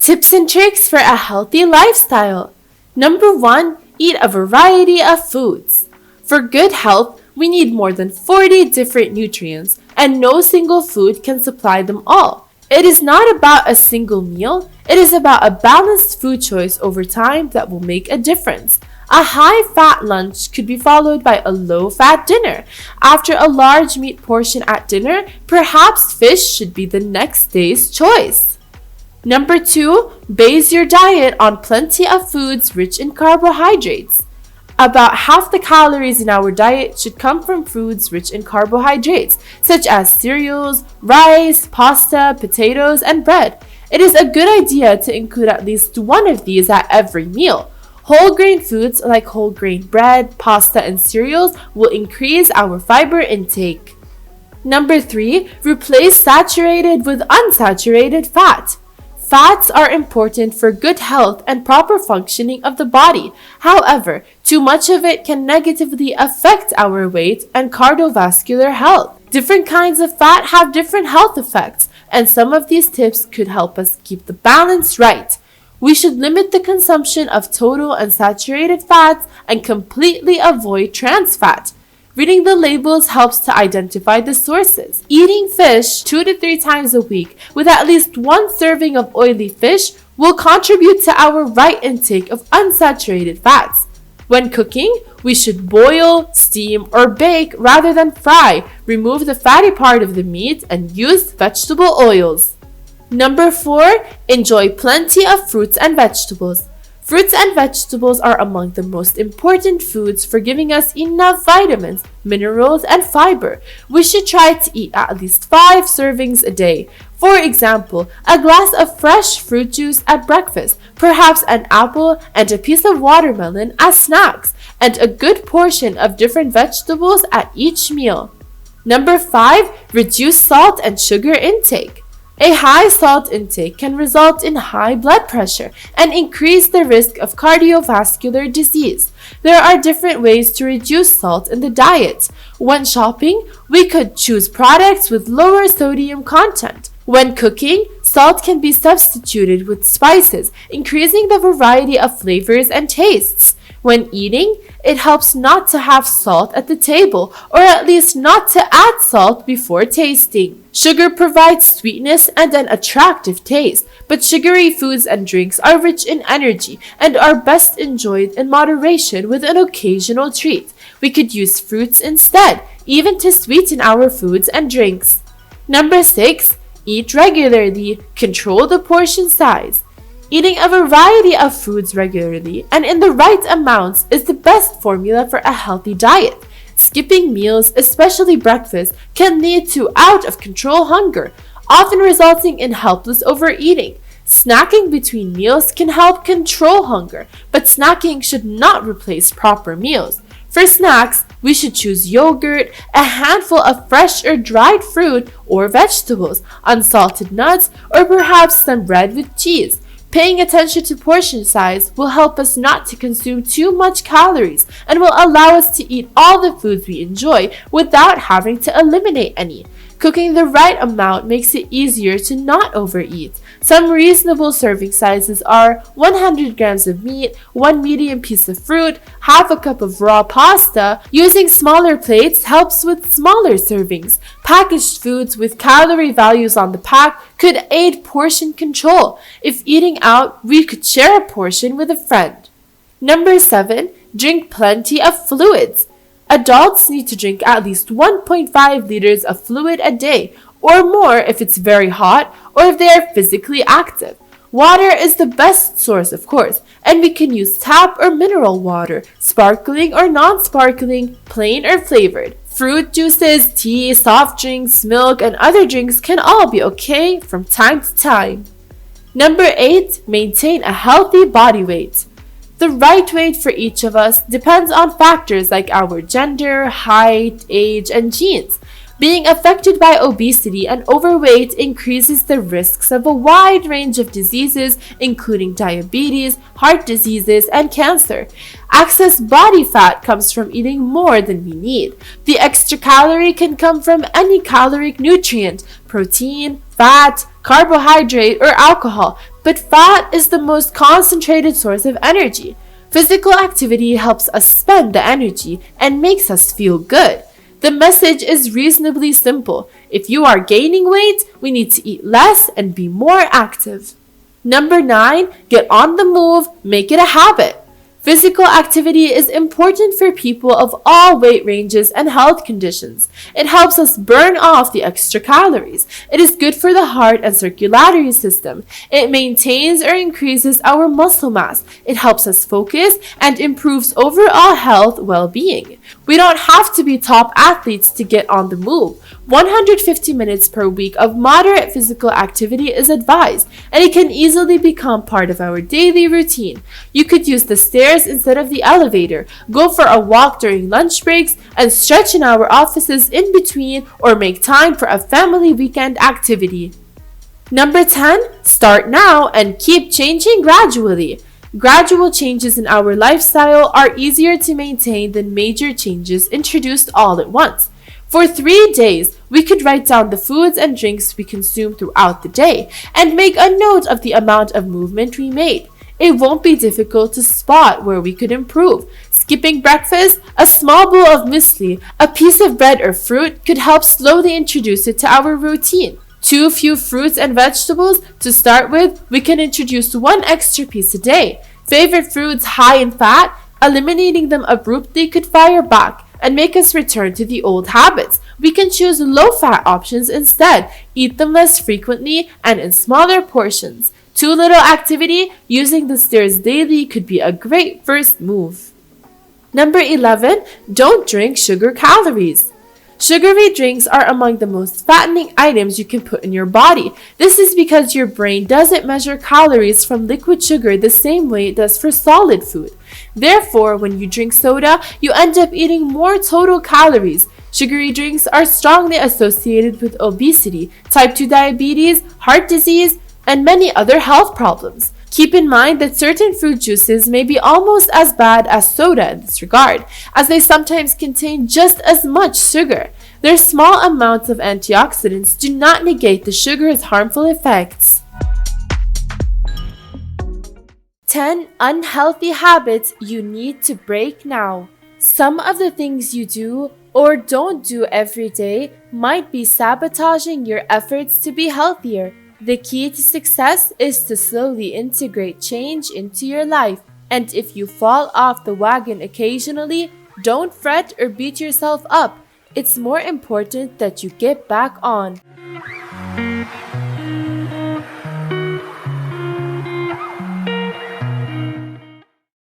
Tips and tricks for a healthy lifestyle. Number 1, eat a variety of foods. For good health, we need more than 40 different nutrients, and no single food can supply them all. It is not about a single meal, it is about a balanced food choice over time that will make a difference. A high-fat lunch could be followed by a low-fat dinner. After a large meat portion at dinner, perhaps fish should be the next day's choice. Number 2, base your diet on plenty of foods rich in carbohydrates. About half the calories in our diet should come from foods rich in carbohydrates, such as cereals, rice, pasta, potatoes, and bread. It is a good idea to include at least one of these at every meal. Whole grain foods like whole grain bread, pasta, and cereals will increase our fiber intake. Number 3, replace saturated with unsaturated fat. Fats are important for good health and proper functioning of the body. However, too much of it can negatively affect our weight and cardiovascular health. Different kinds of fat have different health effects, and some of these tips could help us keep the balance right. We should limit the consumption of total unsaturated fats and completely avoid trans fat. Reading the labels helps to identify the sources. Eating fish 2 to 3 times a week with at least 1 serving of oily fish will contribute to our right intake of unsaturated fats. When cooking, we should boil, steam, or bake rather than fry. Remove the fatty part of the meat and use vegetable oils. Number 4, enjoy plenty of fruits and vegetables. Fruits and vegetables are among the most important foods for giving us enough vitamins, minerals, and fiber. We should try to eat at least 5 servings a day. For example, a glass of fresh fruit juice at breakfast, perhaps an apple and a piece of watermelon as snacks, and a good portion of different vegetables at each meal. Number 5, reduce salt and sugar intake. A high salt intake can result in high blood pressure and increase the risk of cardiovascular disease. There are different ways to reduce salt in the diet. When shopping, we could choose products with lower sodium content. When cooking, salt can be substituted with spices, increasing the variety of flavors and tastes. When eating, it helps not to have salt at the table, or at least not to add salt before tasting. Sugar provides sweetness and an attractive taste, but sugary foods and drinks are rich in energy and are best enjoyed in moderation with an occasional treat. We could use fruits instead, even to sweeten our foods and drinks. Number 6, eat regularly. Control the portion size. Eating a variety of foods regularly and in the right amounts is the best formula for a healthy diet. Skipping meals, especially breakfast, can lead to out-of-control hunger, often resulting in helpless overeating. Snacking between meals can help control hunger, but snacking should not replace proper meals. For snacks, we should choose yogurt, a handful of fresh or dried fruit or vegetables, unsalted nuts, or perhaps some bread with cheese. Paying attention to portion size will help us not to consume too much calories and will allow us to eat all the foods we enjoy without having to eliminate any. Cooking the right amount makes it easier to not overeat. Some reasonable serving sizes are 100 grams of meat, 1 medium piece of fruit, half a cup of raw pasta. Using smaller plates helps with smaller servings. Packaged foods with calorie values on the pack could aid portion control. If eating out, we could share a portion with a friend. Number 7, drink plenty of fluids. Adults need to drink at least 1.5 liters of fluid a day, or more if it's very hot or if they are physically active. Water is the best source, of course, and we can use tap or mineral water, sparkling or non-sparkling, plain or flavored. Fruit juices, tea, soft drinks, milk, and other drinks can all be okay from time to time. Number 8, maintain a healthy body weight. The right weight for each of us depends on factors like our gender, height, age, and genes. Being affected by obesity and overweight increases the risks of a wide range of diseases, including diabetes, heart diseases, and cancer. Excess body fat comes from eating more than we need. The extra calorie can come from any caloric nutrient, protein, fat, carbohydrate, or alcohol. but fat is the most concentrated source of energy. Physical activity helps us spend the energy and makes us feel good. The message is reasonably simple. If you are gaining weight, we need to eat less and be more active. Number 9, get on the move, make it a habit. Physical activity is important for people of all weight ranges and health conditions. It helps us burn off the extra calories. It is good for the heart and circulatory system. It maintains or increases our muscle mass. It helps us focus and improves overall health well-being. We don't have to be top athletes to get on the move. 150 minutes per week of moderate physical activity is advised, and it can easily become part of our daily routine. You could use the stairs instead of the elevator, go for a walk during lunch breaks, and stretch in our offices in between or make time for a family weekend activity. Number 10, start now and keep changing gradually. Gradual changes in our lifestyle are easier to maintain than major changes introduced all at once. For 3 days, we could write down the foods and drinks we consume throughout the day and make a note of the amount of movement we made. It won't be difficult to spot where we could improve. Skipping breakfast, a small bowl of muesli, a piece of bread or fruit could help slowly introduce it to our routine. Too few fruits and vegetables to start with, we can introduce one extra piece a day. Favorite foods high in fat, eliminating them abruptly could fire back and make us return to the old habits. We can choose low-fat options instead, eat them less frequently and in smaller portions. Too little activity, using the stairs daily could be a great first move. Number 11, don't drink sugar calories. Sugary drinks are among the most fattening items you can put in your body. This is because your brain doesn't measure calories from liquid sugar the same way it does for solid food. Therefore, when you drink soda, you end up eating more total calories. Sugary drinks are strongly associated with obesity, type 2 diabetes, heart disease, and many other health problems. Keep in mind that certain fruit juices may be almost as bad as soda in this regard, as they sometimes contain just as much sugar. Their small amounts of antioxidants do not negate the sugar's harmful effects. 10 unhealthy habits you need to break now. Some of the things you do or don't do every day might be sabotaging your efforts to be healthier. The key to success is to slowly integrate change into your life. And if you fall off the wagon occasionally, don't fret or beat yourself up. It's more important that you get back on.